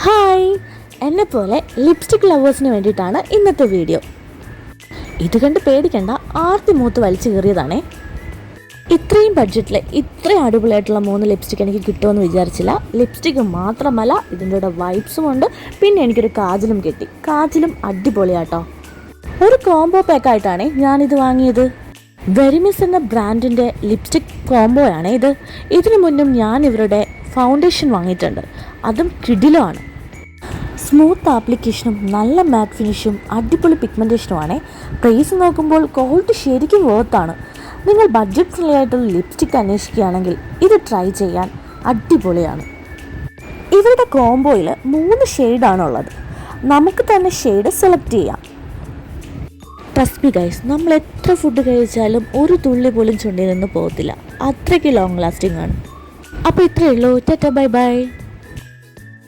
Hi, എന്നെപ്പോലെ lipstick ലവേഴ്സിന് വേണ്ടിയിട്ടാണ് ഇന്നത്തെ വീഡിയോ. ഇത് കണ്ട് പേടിക്കണ്ട, ആർത്തി മൂത്ത് വലിച്ചു കയറിയതാണേ. ഇത്രയും ബഡ്ജറ്റിൽ ഇത്രയും അടിപൊളിയായിട്ടുള്ള 3 ലിപ്സ്റ്റിക് എനിക്ക് കിട്ടുമെന്ന് വിചാരിച്ചില്ല. ലിപ്സ്റ്റിക്ക് മാത്രമല്ല, ഇതിൻ്റെ കൂടെ വൈപ്സും ഉണ്ട്. പിന്നെ എനിക്കൊരു കാജലും കിട്ടി. കാജലും അടിപൊളിയാട്ടോ. ഒരു കോംബോ പാക്കായിട്ടാണ് ഞാനിത് വാങ്ങിയത്. വെരിമിസ് എന്ന ബ്രാൻഡിൻ്റെ ലിപ്സ്റ്റിക് കോംബോയാണ് ഇത്. ഇതിനു മുന്നും ഞാൻ ഇവരുടെ ഫൗണ്ടേഷൻ വാങ്ങിയിട്ടുണ്ട്. അതും കിടിലമാണ്. സ്മൂത്ത് ആപ്ലിക്കേഷനും നല്ല മാറ്റ് ഫിനിഷും അടിപൊളി പിഗ്മെൻറ്റേഷനുമാണ്. പ്രൈസ് നോക്കുമ്പോൾ ക്വാളിറ്റി ശരിക്കും വർത്താണ്. നിങ്ങൾ ബഡ്ജറ്റ് ഫ്രണ്ട്ലി ആയിട്ടുള്ള ലിപ്സ്റ്റിക് അന്വേഷിക്കുകയാണെങ്കിൽ ഇത് ട്രൈ ചെയ്യാൻ അടിപൊളിയാണ്. ഇവരുടെ കോംബോയിൽ 3 ഷെയ്ഡാണുള്ളത്. നമുക്ക് തന്നെ ഷെയ്ഡ് സെലക്ട് ചെയ്യാം. ട്രസ്റ്റ് മി ഗൈസ്, നമ്മൾ എത്ര ഫുഡ് കഴിച്ചാലും ഒരു തുള്ളി പോലും ചുണ്ടിൽ നിന്ന് പോകത്തില്ല. അത്രയ്ക്ക് ലോങ് ലാസ്റ്റിംഗ് ആണ്. അപ്പോൾ ഇത്രയേ ഉള്ളൂ. Tata, bye bye.